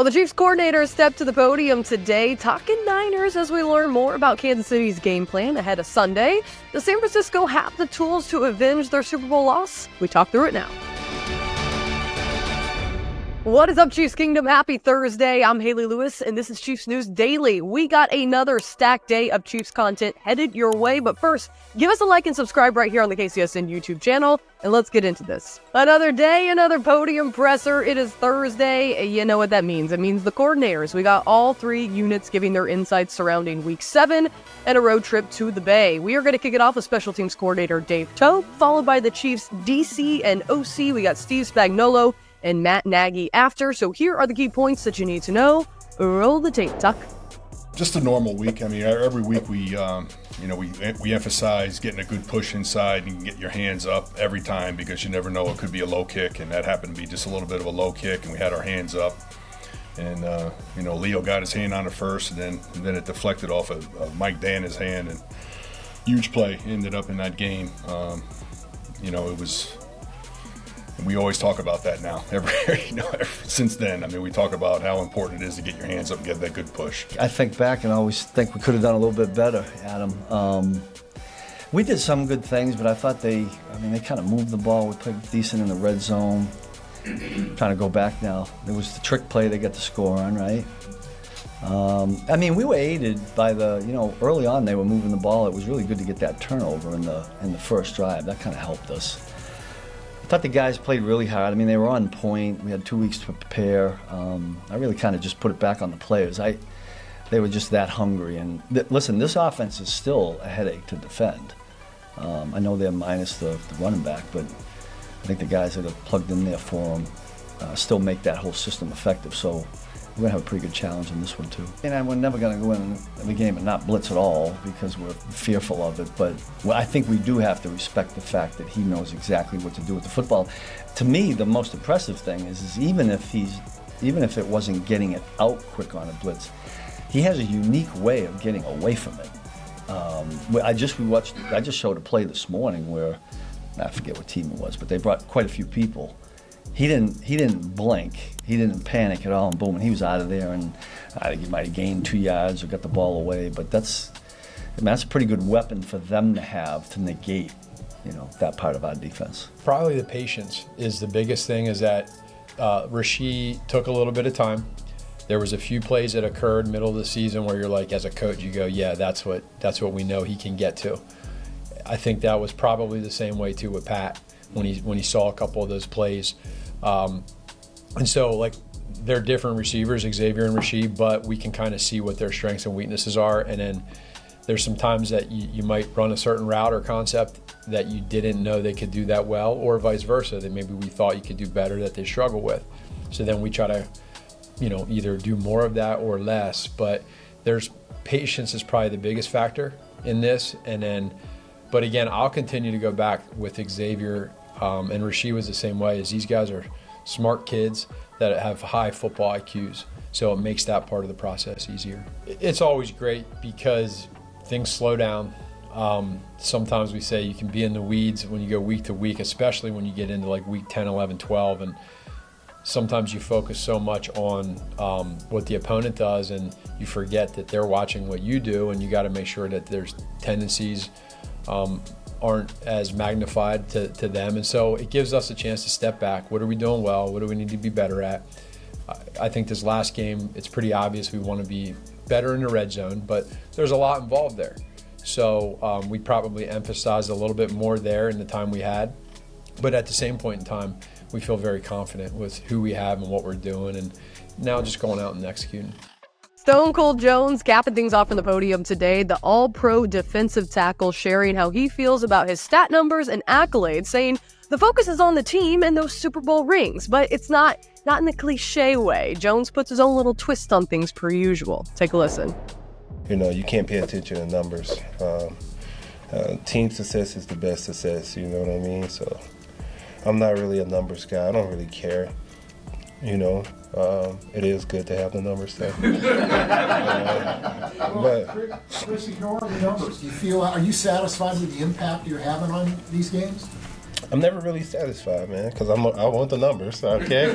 Well, the Chiefs coordinator stepped to the podium today, talking Niners as we learn more about Kansas City's game plan ahead of Sunday. Does San Francisco have the tools to avenge their Super Bowl loss? We talk through it now. What is up, Chiefs Kingdom? Happy Thursday. I'm Hayley Lewis, and this is Chiefs News Daily. We got another stacked day of Chiefs content headed your way, but first, give us a like and subscribe right here on the KCSN YouTube channel, and let's get into this. Another day, another podium presser. It is Thursday. You know what that means. It means the coordinators. We got all three units giving their insights surrounding Week 7 and a road trip to the Bay. We are going to kick it off with Special Teams Coordinator Dave Toub, followed by the Chiefs DC and OC. We got Steve Spagnuolo and Matt Nagy after. So here are the key points that you need to know. Roll the tape, Tuck. Just a normal week. I mean, every week we emphasize getting a good push inside and get your hands up every time, because you never know, it could be a low kick, and that happened to be just a little bit of a low kick, and we had our hands up. And Leo got his hand on it first, and then it deflected off of Mike Dana's hand, and huge play ended up in that game. It was. We always talk about that now. Since then, I mean, we talk about how important it is to get your hands up and get that good push. I think back and I always think we could have done a little bit better, Adam. We did some good things, but I thought they kind of moved the ball. We played decent in the red zone. Trying to go back now. There was the trick play they got the score on, right? We were aided by early on they were moving the ball. It was really good to get that turnover in the first drive. That kind of helped us. I thought the guys played really hard. I mean, they were on point. We had 2 weeks to prepare. I really kind of just put it back on the players. They were just that hungry. And listen, this offense is still a headache to defend. I know they're minus the running back, but I think the guys that have plugged in there for them still make that whole system effective. So we're going to have a pretty good challenge in this one, too. And we're never going to go in the game and not blitz at all because we're fearful of it. But I think we do have to respect the fact that he knows exactly what to do with the football. To me, the most impressive thing is even if it wasn't getting it out quick on a blitz, he has a unique way of getting away from it. I just showed a play this morning where, I forget what team it was, but they brought quite a few people. He didn't blink. He didn't panic at all, and boom, and he was out of there. And I think he might have gained 2 yards or got the ball away. But that's a pretty good weapon for them to have to negate, that part of our defense. Probably the patience is the biggest thing. Is that Rasheed took a little bit of time. There was a few plays that occurred middle of the season where you're like, as a coach, you go, yeah, that's what we know he can get to. I think that was probably the same way too with Pat when he saw a couple of those plays. And so, they're different receivers, Xavier and Rasheed, but we can kind of see what their strengths and weaknesses are. And then there's some times that you might run a certain route or concept that you didn't know they could do that well, or vice versa, that maybe we thought you could do better that they struggle with. So then we try to, either do more of that or less. But patience is probably the biggest factor in this. But again, I'll continue to go back with Xavier, and Rasheed was the same way, as these guys are smart kids that have high football IQs. So it makes that part of the process easier. It's always great because things slow down. Sometimes we say you can be in the weeds when you go week to week, especially when you get into week 10, 11, 12. And sometimes you focus so much on what the opponent does, and you forget that they're watching what you do, and you got to make sure that there's tendencies aren't as magnified to them. And so it gives us a chance to step back. What are we doing well? What do we need to be better at? I think this last game, it's pretty obvious we want to be better in the red zone, but there's a lot involved there. So we probably emphasized a little bit more there in the time we had. But at the same point in time, we feel very confident with who we have and what we're doing, and now just going out and executing. Stone Cold Jones capping things off on the podium today. The all-pro defensive tackle sharing how he feels about his stat numbers and accolades, saying the focus is on the team and those Super Bowl rings, but it's not in the cliche way. Jones puts his own little twist on things per usual. Take a listen. You can't pay attention to numbers. Team success is the best success, you know what I mean? So I'm not really a numbers guy. I don't really care. It is good to have the numbers though. But Chris, ignore the numbers. Are you satisfied with the impact you're having on these games? I'm never really satisfied, man, because I want the numbers, okay?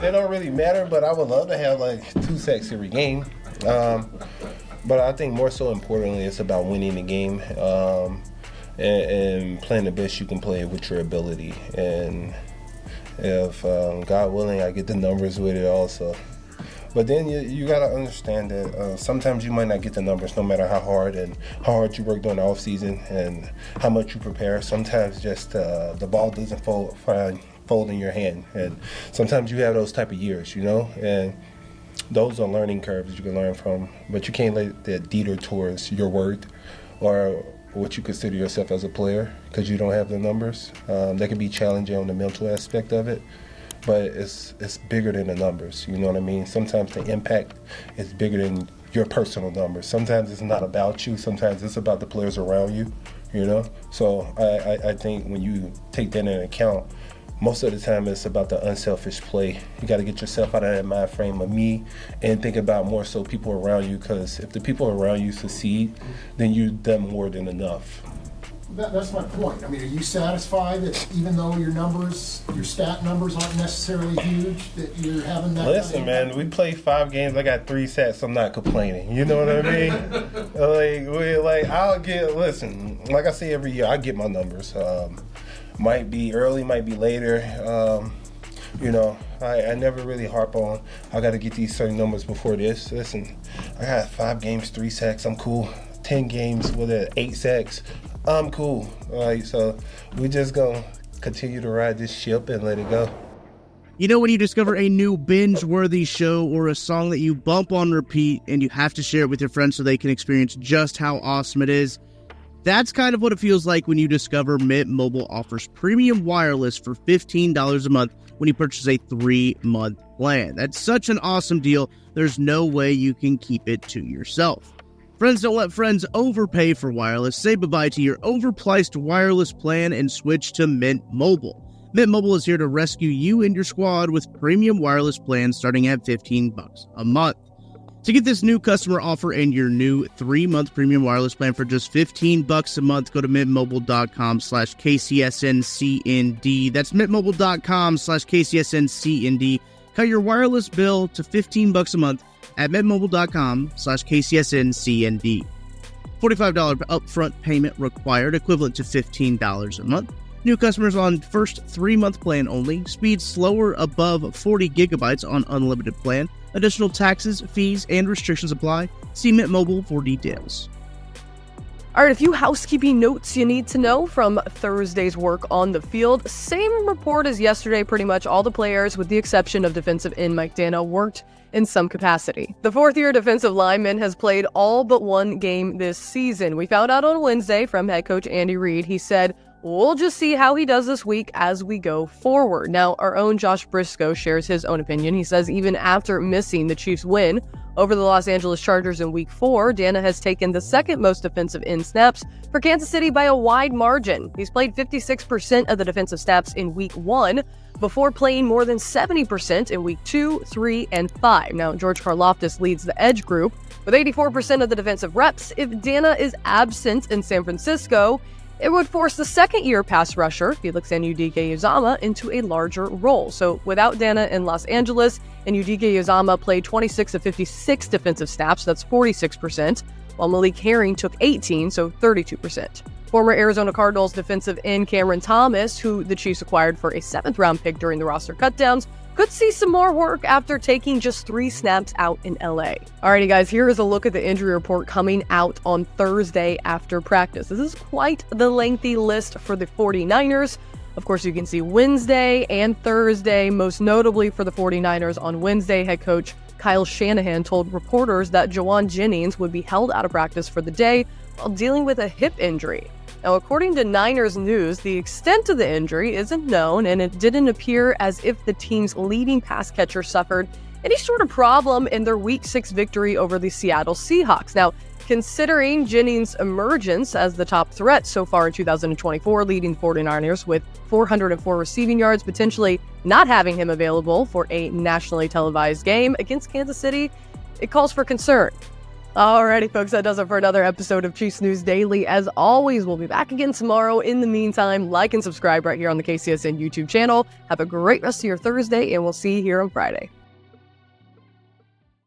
They don't really matter, but I would love to have, like, 2 sacks every game. But I think more so importantly, it's about winning the game and playing the best you can play with your ability. And if, God willing, I get the numbers with it also. But then you got to understand that sometimes you might not get the numbers no matter how hard you work during the off season and how much you prepare. Sometimes just the ball doesn't fold in your hand. And sometimes you have those type of years, you know? And those are learning curves you can learn from. But you can't let that deter towards your worth or what you consider yourself as a player because you don't have the numbers. That can be challenging on the mental aspect of it. But it's bigger than the numbers, you know what I mean? Sometimes the impact is bigger than your personal numbers. Sometimes it's not about you. Sometimes it's about the players around you, you know? So I think when you take that into account, most of the time it's about the unselfish play. You got to get yourself out of that mind frame of me and think about more so people around you, because if the people around you succeed, then you've done more than enough. That's my point. I mean, are you satisfied that even though your stat numbers aren't necessarily huge, that you're having that? Listen, man, we played 5 games. I got 3 sacks. I'm not complaining. You know what I mean? Listen, like I say every year, I get my numbers. Might be early, might be later. You know, I never really harp on, I got to get these certain numbers before this. Listen, I got 5 games, 3 sacks. I'm cool. 10 games with 8 sacks. I'm cool. All right, so we just gonna continue to ride this ship and let it go. You know when you discover a new binge-worthy show or a song that you bump on repeat and you have to share it with your friends so they can experience just how awesome it is? That's kind of what it feels like when you discover Mint Mobile offers premium wireless for $15 a month when you purchase a 3-month plan. That's such an awesome deal, there's no way you can keep it to yourself. Friends don't let friends overpay for wireless. Say bye-bye to your overpriced wireless plan and switch to Mint Mobile. Mint Mobile is here to rescue you and your squad with premium wireless plans starting at $15 a month. To get this new customer offer and your new 3-month premium wireless plan for just $15 a month, go to mintmobile.com/KCSNCND. That's mintmobile.com/KCSNCND. Cut your wireless bill to $15 a month at mintmobile.com/KCSNCND. $45 upfront payment required, equivalent to $15 a month. New customers on first 3-month plan only. Speed slower above 40 gigabytes on unlimited plan. Additional taxes, fees, and restrictions apply. See Mint Mobile for details. All right, a few housekeeping notes you need to know from Thursday's work on the field. Same report as yesterday, pretty much all the players, with the exception of defensive end Mike Dana, worked in some capacity. The 4th-year defensive lineman has played all but 1 game this season. We found out on Wednesday from head coach Andy Reid. He said, "We'll just see how he does this week as we go forward." Now, our own Josh Briscoe shares his own opinion. He says even after missing the Chiefs' win over the Los Angeles Chargers in Week 4, Dana has taken the 2nd most defensive end snaps for Kansas City by a wide margin. He's played 56% of the defensive snaps in Week 1 before playing more than 70% in Week 2, 3, and 5. Now, George Karlaftis leads the edge group with 84% of the defensive reps. If Dana is absent in San Francisco, it would force the 2nd-year pass rusher, Felix Anudike-Uzomah, into a larger role. So without Dana in Los Angeles, Anudike-Uzomah played 26 of 56 defensive snaps, that's 46%, while Malik Herring took 18, so 32%. Former Arizona Cardinals defensive end Cameron Thomas, who the Chiefs acquired for a 7th-round pick during the roster cutdowns, could see some more work after taking just 3 snaps out in LA. Alrighty guys, here is a look at the injury report coming out on Thursday after practice. This is quite the lengthy list for the 49ers. Of course, you can see Wednesday and Thursday, most notably for the 49ers. On Wednesday, head coach Kyle Shanahan told reporters that Jawan Jennings would be held out of practice for the day while dealing with a hip injury. Now, according to Niners News, the extent of the injury isn't known, and it didn't appear as if the team's leading pass catcher suffered any sort of problem in their Week 6 victory over the Seattle Seahawks. Now, considering Jennings' emergence as the top threat so far in 2024, leading the 49ers with 404 receiving yards, potentially not having him available for a nationally televised game against Kansas City, it calls for concern. Alrighty, folks, that does it for another episode of Chiefs News Daily. As always, we'll be back again tomorrow. In the meantime, like and subscribe right here on the KCSN YouTube channel. Have a great rest of your Thursday, and we'll see you here on Friday.